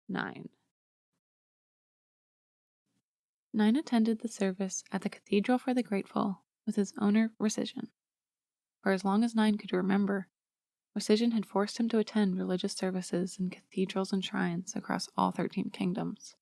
9. 9 attended the service at the Cathedral for the Grateful with his owner, Recision. For as long as 9 could remember, Recision had forced him to attend religious services in cathedrals and shrines across all 13 kingdoms.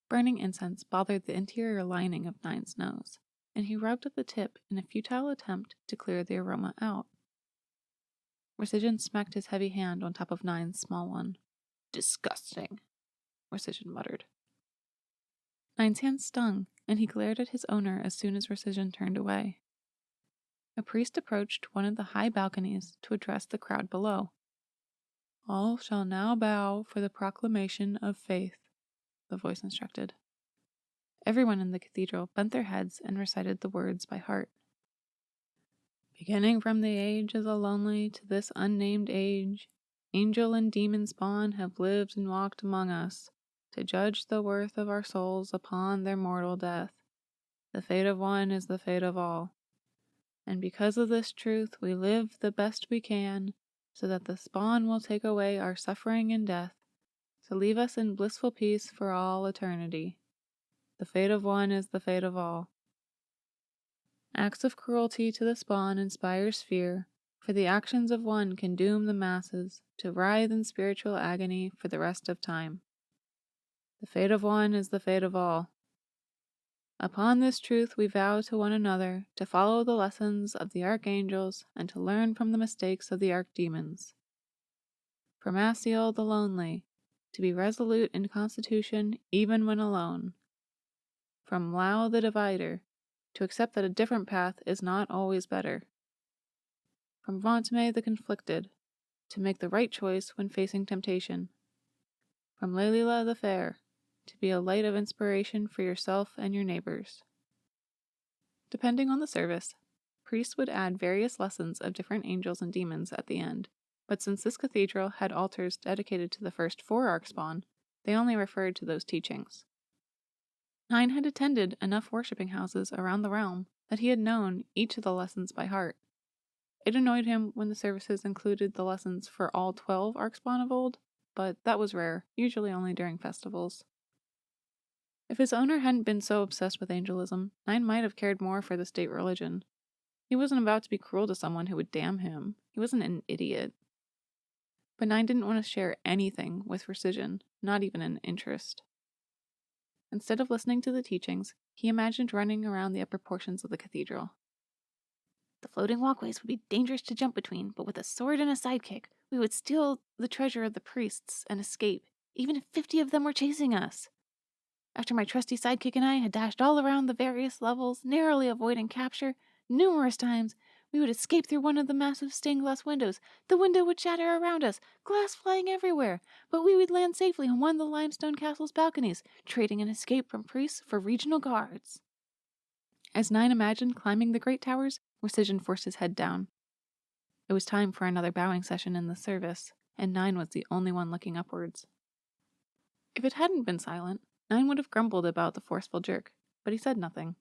Burning incense bothered the interior lining of 9's nose, and he rubbed at the tip in a futile attempt to clear the aroma out. Recision smacked his heavy hand on top of 9's small one. "Disgusting," Recision muttered. 9's hand stung, and he glared at his owner as soon as Recision turned away. A priest approached one of the high balconies to address the crowd below. "All shall now bow for the proclamation of faith," the voice instructed. Everyone in the cathedral bent their heads and recited the words by heart. "Beginning from the age of the lonely to this unnamed age, angel and demon spawn have lived and walked among us, to judge the worth of our souls upon their mortal death. The fate of one is the fate of all. And because of this truth we live the best we can, so that the spawn will take away our suffering and death, to leave us in blissful peace for all eternity. The fate of one is the fate of all. Acts of cruelty to the spawn inspires fear, for the actions of one can doom the masses to writhe in spiritual agony for the rest of time. The fate of one is the fate of all. Upon this truth we vow to one another to follow the lessons of the archangels and to learn from the mistakes of the archdemons. From Basil the lonely, to be resolute in constitution even when alone. From Lao the divider, to accept that a different path is not always better. From Vantme the conflicted, to make the right choice when facing temptation. From Lalila the fair, to be a light of inspiration for yourself and your neighbors." Depending on the service, priests would add various lessons of different angels and demons at the end, but since this cathedral had altars dedicated to the first 4 archspawn, they only referred to those teachings. 9 had attended enough worshipping houses around the realm that he had known each of the lessons by heart. It annoyed him when the services included the lessons for all 12 archspawn of old, but that was rare, usually only during festivals. If his owner hadn't been so obsessed with angelism, 9 might have cared more for the state religion. He wasn't about to be cruel to someone who would damn him. He wasn't an idiot. But 9 didn't want to share anything with Recision, not even an interest. Instead of listening to the teachings, he imagined running around the upper portions of the cathedral. "The floating walkways would be dangerous to jump between, but with a sword and a sidekick, we would steal the treasure of the priests and escape, even if 50 of them were chasing us. After my trusty sidekick and I had dashed all around the various levels, narrowly avoiding capture, numerous times, we would escape through one of the massive stained glass windows. The window would shatter around us, glass flying everywhere, but we would land safely on one of the limestone castle's balconies, trading an escape from priests for regional guards." As 9 imagined climbing the great towers, Recision forced his head down. It was time for another bowing session in the service, and 9 was the only one looking upwards. If it hadn't been silent, 9 would have grumbled about the forceful jerk, but he said nothing.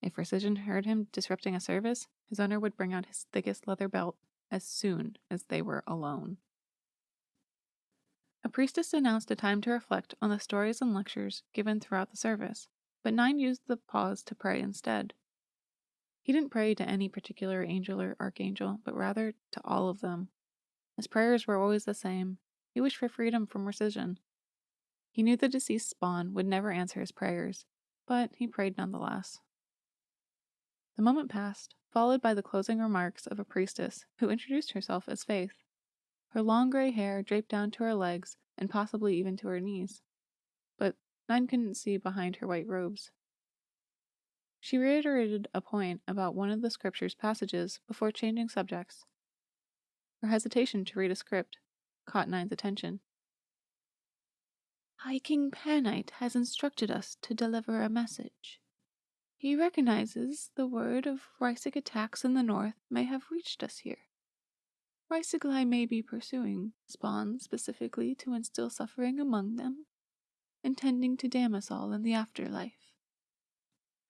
If Recision heard him disrupting a service, his owner would bring out his thickest leather belt as soon as they were alone. A priestess announced a time to reflect on the stories and lectures given throughout the service, but 9 used the pause to pray instead. He didn't pray to any particular angel or archangel, but rather to all of them. His prayers were always the same. He wished for freedom from Recision. He knew the deceased spawn would never answer his prayers, but he prayed nonetheless. The moment passed, followed by the closing remarks of a priestess who introduced herself as Faith. Her long gray hair draped down to her legs and possibly even to her knees, but 9 couldn't see behind her white robes. She reiterated a point about one of the scripture's passages before changing subjects. Her hesitation to read a script caught 9's attention. "High King Panite has instructed us to deliver a message. He recognizes the word of Rysig attacks in the north may have reached us here. Rysiglai may be pursuing spawns specifically to instill suffering among them, intending to damn us all in the afterlife.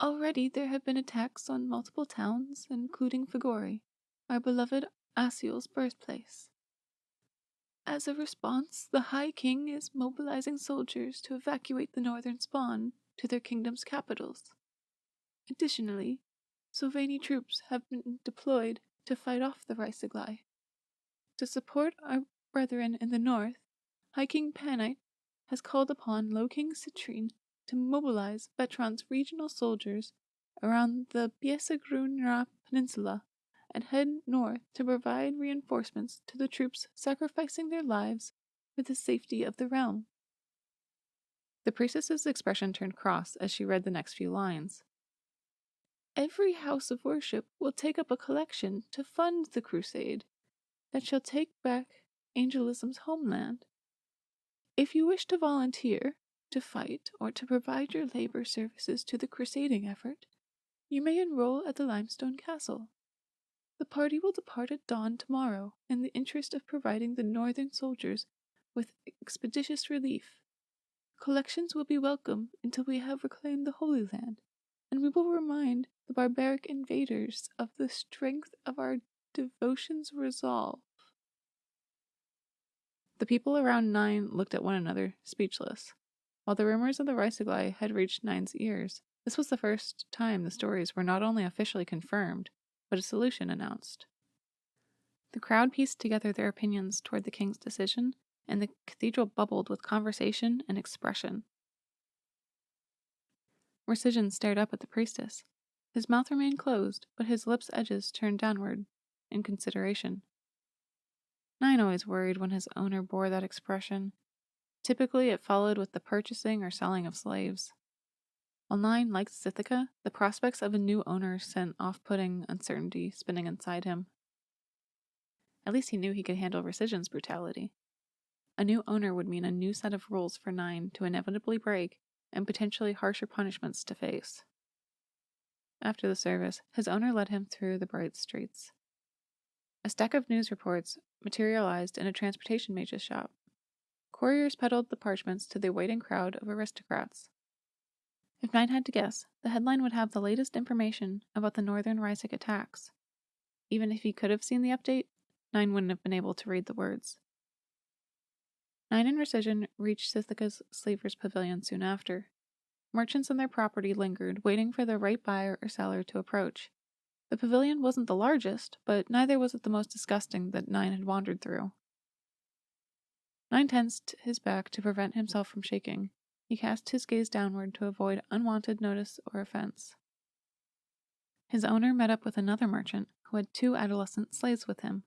Already there have been attacks on multiple towns, including Figori, our beloved Asiel's birthplace. As a response, the High King is mobilizing soldiers to evacuate the northern spawn to their kingdom's capitals. Additionally, Sylvani troops have been deployed to fight off the Rhysegli. To support our brethren in the north, High King Panite has called upon Low King Citrine to mobilize Vetron's regional soldiers around the Biesagrunra Peninsula and head north to provide reinforcements to the troops sacrificing their lives for the safety of the realm. The priestess's expression turned cross as she read the next few lines. Every house of worship will take up a collection to fund the crusade that shall take back angelism's homeland. If you wish to volunteer, to fight, or to provide your labor services to the crusading effort, you may enroll at the Limestone Castle. The party will depart at dawn tomorrow in the interest of providing the northern soldiers with expeditious relief. Collections will be welcome until we have reclaimed the Holy Land, and we will remind the barbaric invaders of the strength of our devotion's resolve. The people around Nine looked at one another, speechless. While the rumors of the Rhysegli had reached Nine's ears, this was the first time the stories were not only officially confirmed, but a solution announced. The crowd pieced together their opinions toward the king's decision, and the cathedral bubbled with conversation and expression. Recision stared up at the priestess. His mouth remained closed, but his lips' edges turned downward, in consideration. Nine always worried when his owner bore that expression. Typically, it followed with the purchasing or selling of slaves. While Nine liked Sithica, the prospects of a new owner sent off-putting uncertainty spinning inside him. At least he knew he could handle Recision's brutality. A new owner would mean a new set of rules for Nine to inevitably break, and potentially harsher punishments to face. After the service, his owner led him through the bright streets. A stack of news reports materialized in a transportation mage's shop. Couriers peddled the parchments to the waiting crowd of aristocrats. If Nine had to guess, the headline would have the latest information about the northern Rhysig attacks. Even if he could have seen the update, Nine wouldn't have been able to read the words. Nine and Recision reached Sithica's Slaver's Pavilion soon after. Merchants and their property lingered, waiting for the right buyer or seller to approach. The pavilion wasn't the largest, but neither was it the most disgusting that Nine had wandered through. Nine tensed his back to prevent himself from shaking. He cast his gaze downward to avoid unwanted notice or offense. His owner met up with another merchant who had 2 adolescent slaves with him.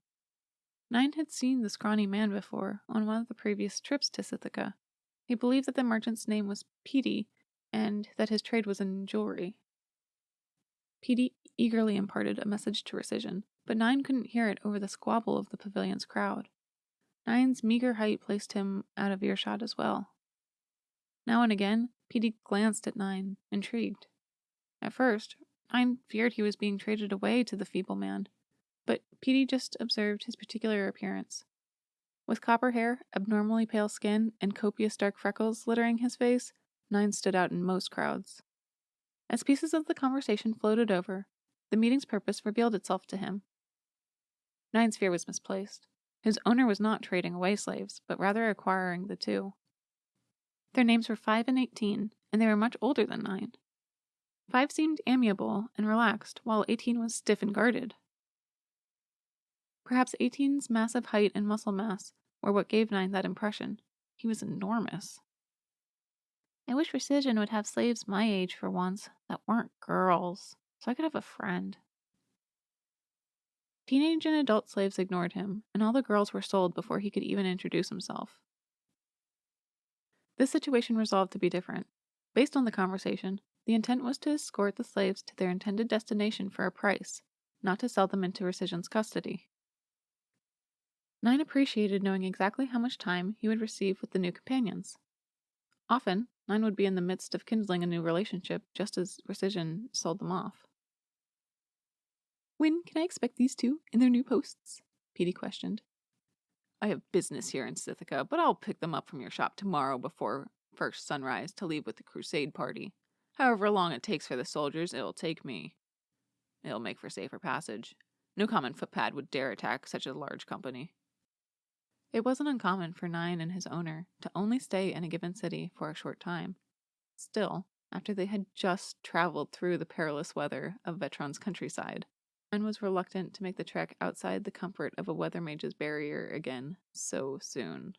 Nine had seen the scrawny man before on one of the previous trips to Sithica. He believed that the merchant's name was Petey, and that his trade was in jewelry. Petey eagerly imparted a message to Recision, but Nine couldn't hear it over the squabble of the pavilion's crowd. Nine's meager height placed him out of earshot as well. Now and again, Petey glanced at Nine, intrigued. At first, Nine feared he was being traded away to the feeble man, but Petey just observed his particular appearance. With copper hair, abnormally pale skin, and copious dark freckles littering his face, Nine stood out in most crowds. As pieces of the conversation floated over, the meeting's purpose revealed itself to him. Nine's fear was misplaced. His owner was not trading away slaves, but rather acquiring the 2. Their names were 5 and 18, and they were much older than 9. 5 seemed amiable and relaxed, while 18 was stiff and guarded. Perhaps 18's massive height and muscle mass were what gave 9 that impression. He was enormous. I wish Recision would have slaves my age for once that weren't girls, so I could have a friend. Teenage and adult slaves ignored him, and all the girls were sold before he could even introduce himself. This situation resolved to be different. Based on the conversation, the intent was to escort the slaves to their intended destination for a price, not to sell them into Recision's custody. Nine appreciated knowing exactly how much time he would receive with the new companions. Often, Nine would be in the midst of kindling a new relationship just as Recision sold them off. "When can I expect these 2 in their new posts?" Petey questioned. "I have business here in Sithica, but I'll pick them up from your shop tomorrow before first sunrise to leave with the crusade party. However long it takes for the soldiers, it'll take me. It'll make for safer passage. No common footpad would dare attack such a large company." It wasn't uncommon for Nine and his owner to only stay in a given city for a short time. Still, after they had just traveled through the perilous weather of Vetron's countryside, Nine was reluctant to make the trek outside the comfort of a weather mage's barrier again so soon.